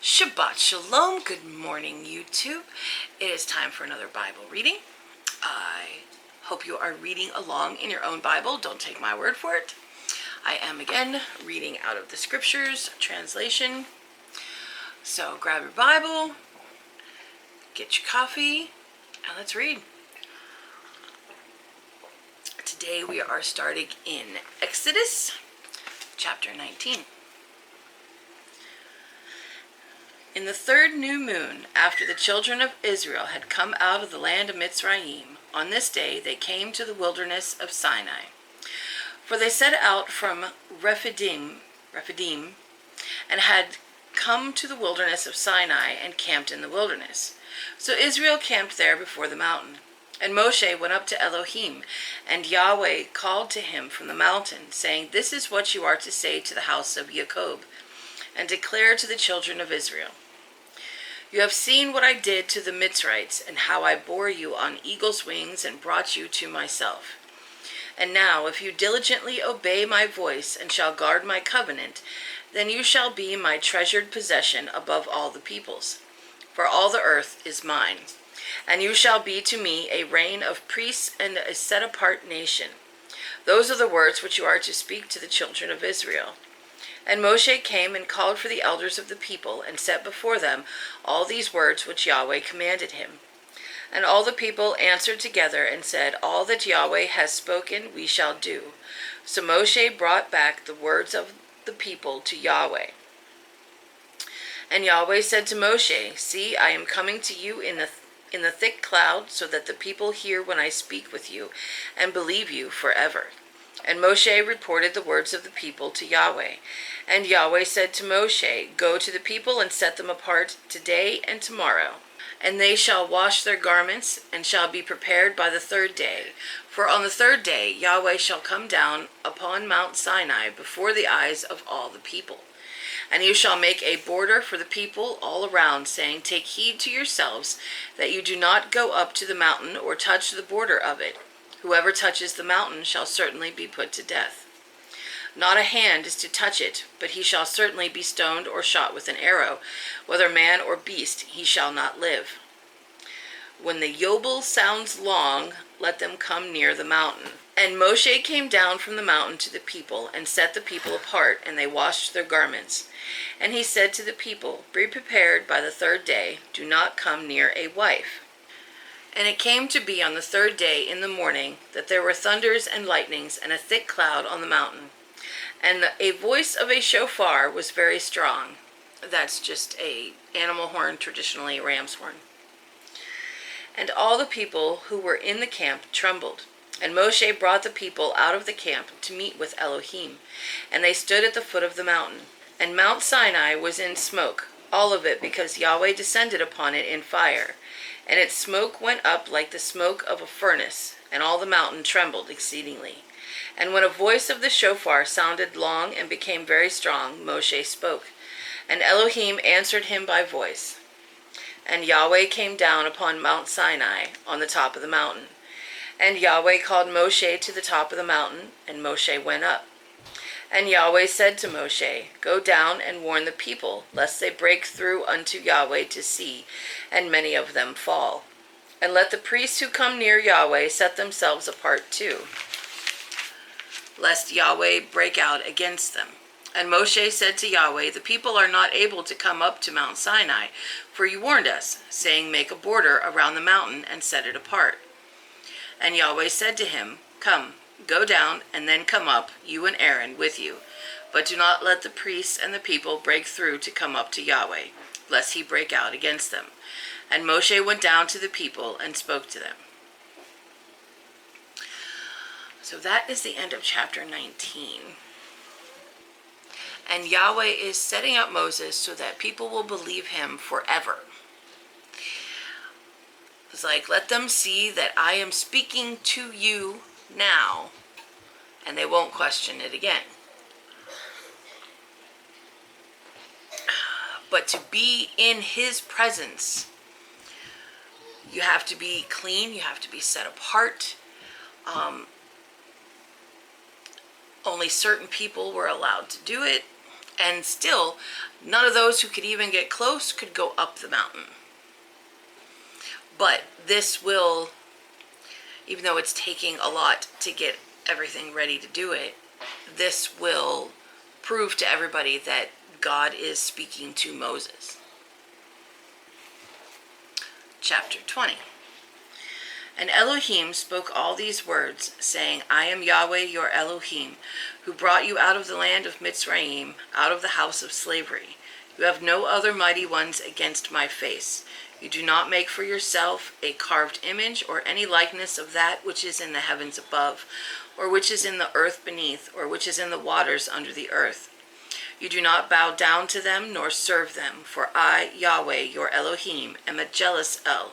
Shabbat Shalom. Good morning, YouTube. It is time for another Bible reading. I hope you are reading along in your own Bible. Don't take my word for it. I am again reading out of the Scriptures translation. So grab your Bible, get your coffee, and let's read. Today we are starting in Exodus chapter 19. In the third new moon, after the children of Israel had come out of the land of Mitzrayim, on this day they came to the wilderness of Sinai. For they set out from Rephidim, and had come to the wilderness of Sinai and camped in the wilderness. So Israel camped there before the mountain. And Moshe went up to Elohim, and Yahweh called to him from the mountain, saying, "This is what you are to say to the house of Jacob, and declare to the children of Israel. You have seen what I did to the Mitzrites, and how I bore you on eagle's wings and brought you to myself. And now, if you diligently obey my voice and shall guard my covenant, then you shall be my treasured possession above all the peoples. For all the earth is mine. And you shall be to me a reign of priests and a set-apart nation. Those are the words which you are to speak to the children of Israel." And Moshe came and called for the elders of the people, and set before them all these words which Yahweh commanded him. And all the people answered together and said, "All that Yahweh has spoken we shall do." So Moshe brought back the words of the people to Yahweh. And Yahweh said to Moshe, "See, I am coming to you in the thick cloud, so that the people hear when I speak with you, and believe you forever." And Moshe reported the words of the people to Yahweh. And Yahweh said to Moshe, "Go to the people and set them apart today and tomorrow. And they shall wash their garments, and shall be prepared by the third day. For on the third day Yahweh shall come down upon Mount Sinai before the eyes of all the people. And you shall make a border for the people all around, saying, Take heed to yourselves, that you do not go up to the mountain or touch the border of it. Whoever touches the mountain shall certainly be put to death. Not a hand is to touch it, but he shall certainly be stoned or shot with an arrow. Whether man or beast, he shall not live. When the Yobel sounds long, let them come near the mountain." And Moshe came down from the mountain to the people, and set the people apart, and they washed their garments. And he said to the people, "Be prepared by the third day, do not come near a wife." And it came to be on the third day in the morning that there were thunders and lightnings and a thick cloud on the mountain. And a voice of a shofar was very strong. That's just a animal horn, traditionally a ram's horn. And all the people who were in the camp trembled. And Moshe brought the people out of the camp to meet with Elohim. And they stood at the foot of the mountain. And Mount Sinai was in smoke, all of it, because Yahweh descended upon it in fire. And its smoke went up like the smoke of a furnace, and all the mountain trembled exceedingly. And when a voice of the shofar sounded long and became very strong, Moshe spoke. And Elohim answered him by voice. And Yahweh came down upon Mount Sinai on the top of the mountain. And Yahweh called Moshe to the top of the mountain, and Moshe went up. And Yahweh said to Moshe, "Go down and warn the people, lest they break through unto Yahweh to see, and many of them fall. And let the priests who come near Yahweh set themselves apart too, lest Yahweh break out against them." And Moshe said to Yahweh, "The people are not able to come up to Mount Sinai, for you warned us, saying, Make a border around the mountain and set it apart." And Yahweh said to him, "Come, go down, and then come up, you and Aaron with you. But do not let the priests and the people break through to come up to Yahweh, lest he break out against them." And Moshe went down to the people and spoke to them. So that is the end of chapter 19. And Yahweh is setting up Moses so that people will believe him forever. It's like, let them see that I am speaking to you now, and they won't question it again. But to be in his presence, you have to be clean, you have to be set apart. Only certain people were allowed to do it. And still, none of those who could even get close could go up the mountain. But this will, even though it's taking a lot to get everything ready to do it, this will prove to everybody that God is speaking to Moses. Chapter 20. And Elohim spoke all these words, saying, I am Yahweh your Elohim, who brought you out of the land of Mitzrayim, out of the house of slavery. You have no other mighty ones against my face. You do not make for yourself a carved image or any likeness of that which is in the heavens above, or which is in the earth beneath, or which is in the waters under the earth. You do not bow down to them nor serve them, for I, Yahweh, your Elohim, am a jealous El,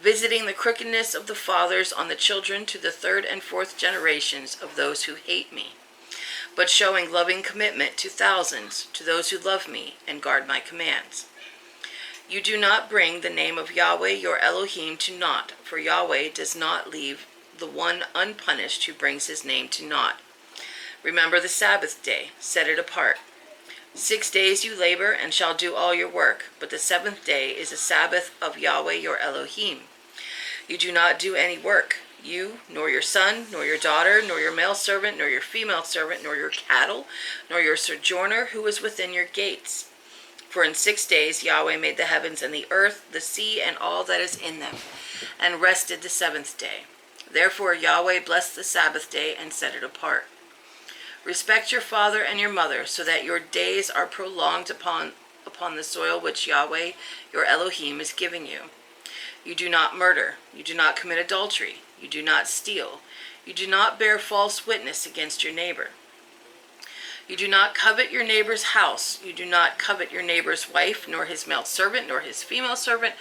visiting the crookedness of the fathers on the children to the third and fourth generations of those who hate me, but showing loving commitment to thousands, to those who love me and guard my commands. You do not bring the name of Yahweh your Elohim to naught, for Yahweh does not leave the one unpunished who brings his name to naught. Remember the Sabbath day, set it apart. 6 days you labor and shall do all your work, but the seventh day is a Sabbath of Yahweh your Elohim. You do not do any work, you, nor your son, nor your daughter, nor your male servant, nor your female servant, nor your cattle, nor your sojourner who is within your gates. For in 6 days Yahweh made the heavens and the earth, the sea, and all that is in them, and rested the seventh day. Therefore Yahweh blessed the Sabbath day and set it apart. Respect your father and your mother, so that your days are prolonged upon the soil which Yahweh your Elohim is giving you. You do not murder, you do not commit adultery, you do not steal, you do not bear false witness against your neighbor. You do not covet your neighbor's house, you do not covet your neighbor's wife, nor his male servant, nor his female servant,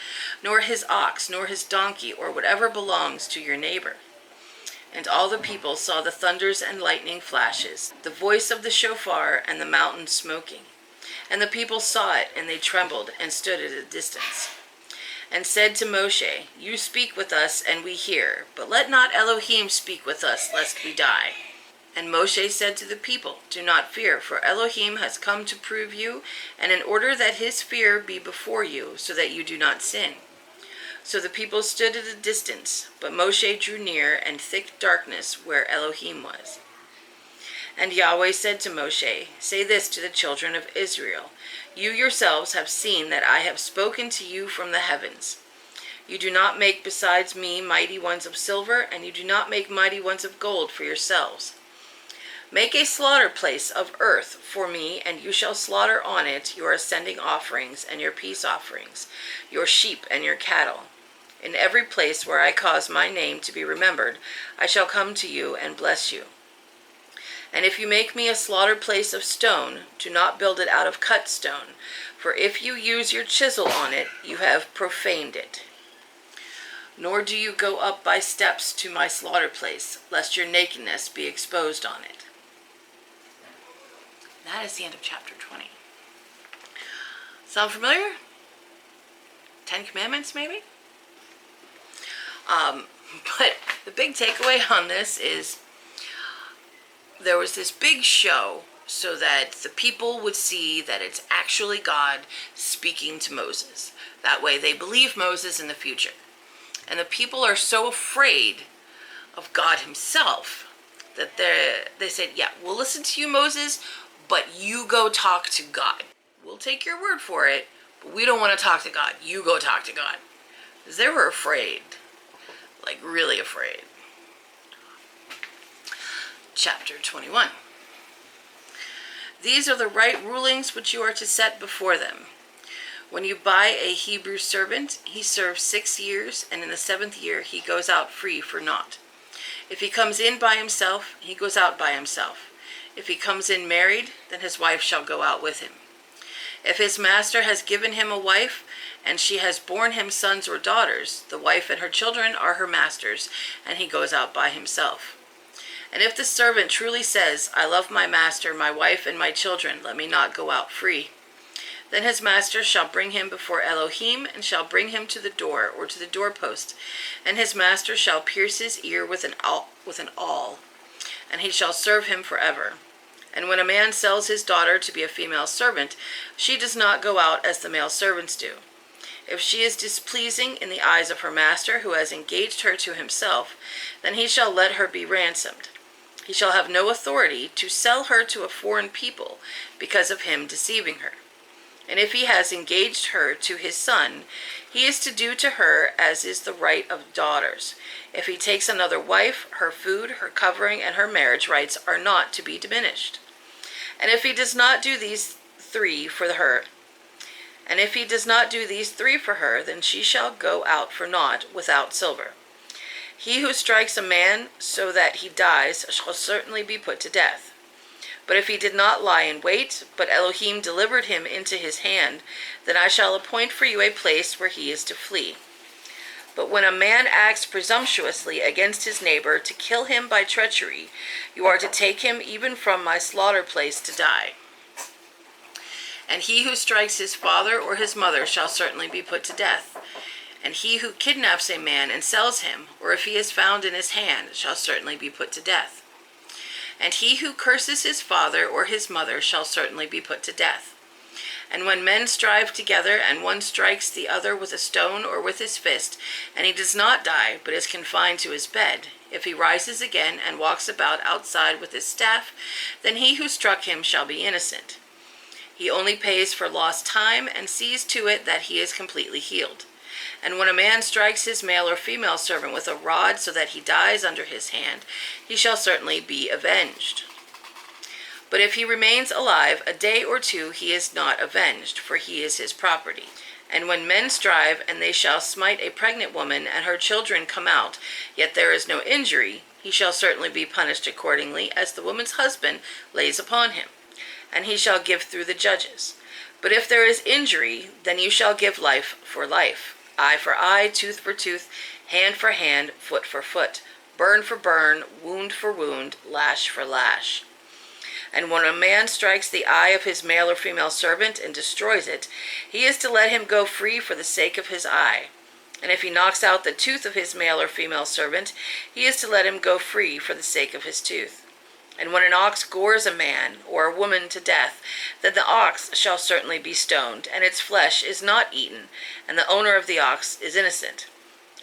nor his ox, nor his donkey, or whatever belongs to your neighbor. And all the people saw the thunders and lightning flashes, the voice of the shofar, and the mountain smoking. And the people saw it, and they trembled, and stood at a distance. And said to Moshe, You speak with us, and we hear, but let not Elohim speak with us, lest we die. And Moshe said to the people, Do not fear, for Elohim has come to prove you, and in order that his fear be before you, so that you do not sin. So the people stood at a distance, but Moshe drew near, and thick darkness where Elohim was. And Yahweh said to Moshe, Say this to the children of Israel, You yourselves have seen that I have spoken to you from the heavens. You do not make besides me mighty ones of silver, and you do not make mighty ones of gold for yourselves. Make a slaughter place of earth for me, and you shall slaughter on it your ascending offerings and your peace offerings, your sheep and your cattle. In every place where I cause my name to be remembered, I shall come to you and bless you. And if you make me a slaughter place of stone, do not build it out of cut stone, for if you use your chisel on it, you have profaned it. Nor do you go up by steps to my slaughter place, lest your nakedness be exposed on it. That is the end of chapter 20. Sound familiar? 10 Commandments, maybe? But the big takeaway on this is there was this big show so that the people would see that it's actually God speaking to Moses. That way they believe Moses in the future. And the people are so afraid of God himself that they said, yeah, we'll listen to you, Moses, but you go talk to God. We'll take your word for it, but we don't want to talk to God. You go talk to God. Because they were afraid. Like, really afraid. Chapter 21. These are the right rulings which you are to set before them. When you buy a Hebrew servant, he serves 6 years, and in the 7th year he goes out free for naught. If he comes in by himself, he goes out by himself. If he comes in married, then his wife shall go out with him. If his master has given him a wife, and she has borne him sons or daughters, the wife and her children are her master's, and he goes out by himself. And if the servant truly says, I love my master, my wife, and my children, let me not go out free, then his master shall bring him before Elohim, and shall bring him to the door, or to the doorpost, and his master shall pierce his ear with an awl, and he shall serve him forever. And when a man sells his daughter to be a female servant, she does not go out as the male servants do. If she is displeasing in the eyes of her master, who has engaged her to himself, then he shall let her be ransomed. He shall have no authority to sell her to a foreign people because of him deceiving her. And if he has engaged her to his son, he is to do to her as is the right of daughters. If he takes another wife, her food, her covering, and her marriage rights are not to be diminished. And if he does not do these three for her, then she shall go out for naught without silver. He who strikes a man so that he dies shall certainly be put to death. But if he did not lie in wait, but Elohim delivered him into his hand, then I shall appoint for you a place where he is to flee. But when a man acts presumptuously against his neighbor to kill him by treachery, you are to take him even from my slaughter place to die. And he who strikes his father or his mother shall certainly be put to death. And he who kidnaps a man and sells him, or if he is found in his hand, shall certainly be put to death. And he who curses his father or his mother shall certainly be put to death. And when men strive together, and one strikes the other with a stone or with his fist, and he does not die, but is confined to his bed, if he rises again and walks about outside with his staff, then he who struck him shall be innocent. He only pays for lost time and sees to it that he is completely healed. And when a man strikes his male or female servant with a rod so that he dies under his hand, he shall certainly be avenged. But if he remains alive a day or two, he is not avenged, for he is his property. And when men strive, and they shall smite a pregnant woman, and her children come out, yet there is no injury, he shall certainly be punished accordingly, as the woman's husband lays upon him. And he shall give through the judges. But if there is injury, then you shall give life for life, eye for eye, tooth for tooth, hand for hand, foot for foot, burn for burn, wound for wound, lash for lash. And when a man strikes the eye of his male or female servant and destroys it, he is to let him go free for the sake of his eye. And if he knocks out the tooth of his male or female servant, he is to let him go free for the sake of his tooth. And when an ox gores a man or a woman to death, then the ox shall certainly be stoned, and its flesh is not eaten, and the owner of the ox is innocent.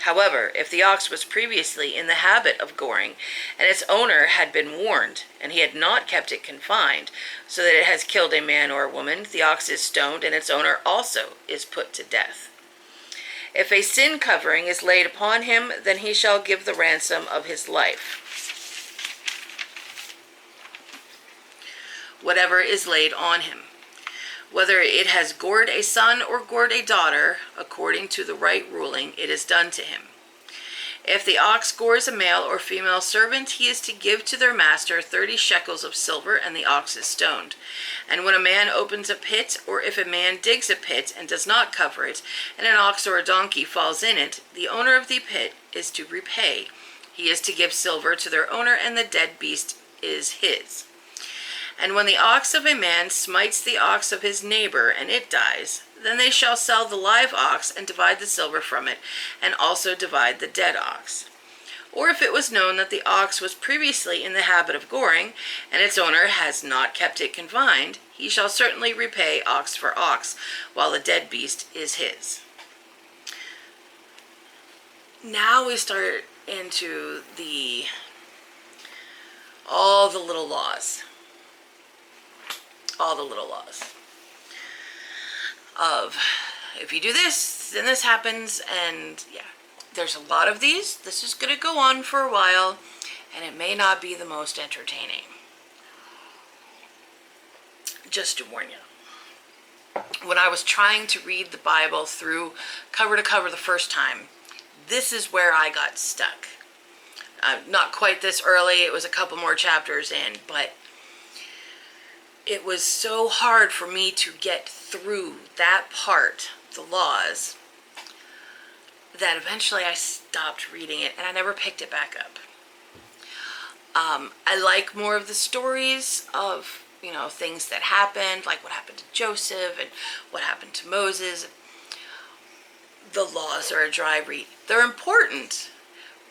However, if the ox was previously in the habit of goring, and its owner had been warned, and he had not kept it confined, so that it has killed a man or a woman, the ox is stoned, and its owner also is put to death. If a sin covering is laid upon him, then he shall give the ransom of his life. Whatever is laid on him, whether it has gored a son or gored a daughter, according to the right ruling, it is done to him. If the ox gores a male or female servant, he is to give to their master 30 shekels of silver, and the ox is stoned. And when a man opens a pit, or if a man digs a pit and does not cover it, and an ox or a donkey falls in it, the owner of the pit is to repay. He is to give silver to their owner, and the dead beast is his. And when the ox of a man smites the ox of his neighbor, and it dies, then they shall sell the live ox and divide the silver from it, and also divide the dead ox. Or if it was known that the ox was previously in the habit of goring, and its owner has not kept it confined, he shall certainly repay ox for ox, while the dead beast is his. Now we start into all the little laws. All the little laws of if you do this, then this happens, and yeah, there's a lot of these. This is going to go on for a while, and it may not be the most entertaining. Just to warn you. When I was trying to read the Bible through cover to cover the first time, this is where I got stuck. Not quite this early. It was a couple more chapters in, but it was so hard for me to get through that part, the laws, that eventually I stopped reading it and I never picked it back up. I like more of the stories of, things that happened, like what happened to Joseph and what happened to Moses. The laws are a dry read. They're important,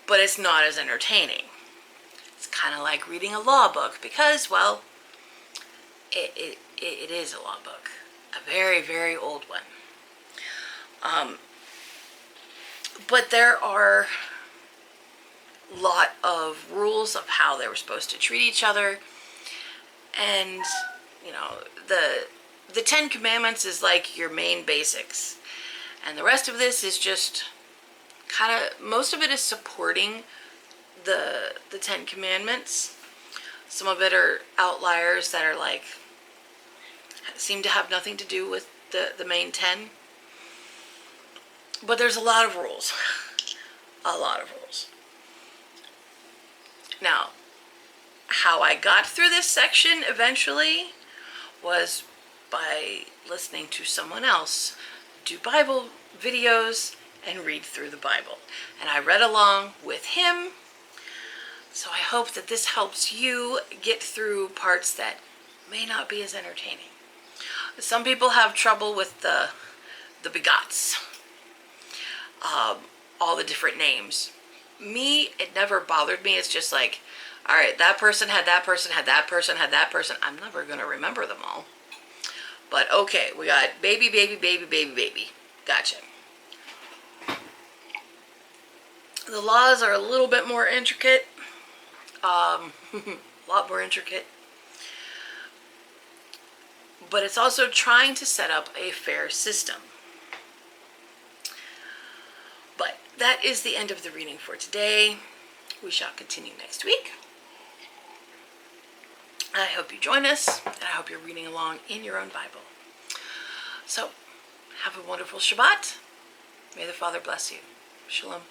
but it's not as entertaining. It's kind of like reading a law book because, well, It is a law book, a very, very old one. But there are a lot of rules of how they were supposed to treat each other. And, you know, the Ten Commandments is like your main basics. And the rest of this is just kind of, most of it is supporting the Ten Commandments. Some of it are outliers that are like, seem to have nothing to do with the main 10. But there's a lot of rules. A lot of rules. Now, how I got through this section eventually was by listening to someone else do Bible videos and read through the Bible. And I read along with him. So I hope that this helps you get through parts that may not be as entertaining. Some people have trouble with the begots, all the different names. Me, it never bothered me. It's just like, all right, that person had that person, had that person, had that person. I'm never going to remember them all. But okay, we got baby, baby, baby, baby, baby. Gotcha. The laws are a little bit more intricate. A lot more intricate. But it's also trying to set up a fair system. But that is the end of the reading for today. We shall continue next week. I hope you join us, and I hope you're reading along in your own Bible. So, have a wonderful Shabbat. May the Father bless you. Shalom.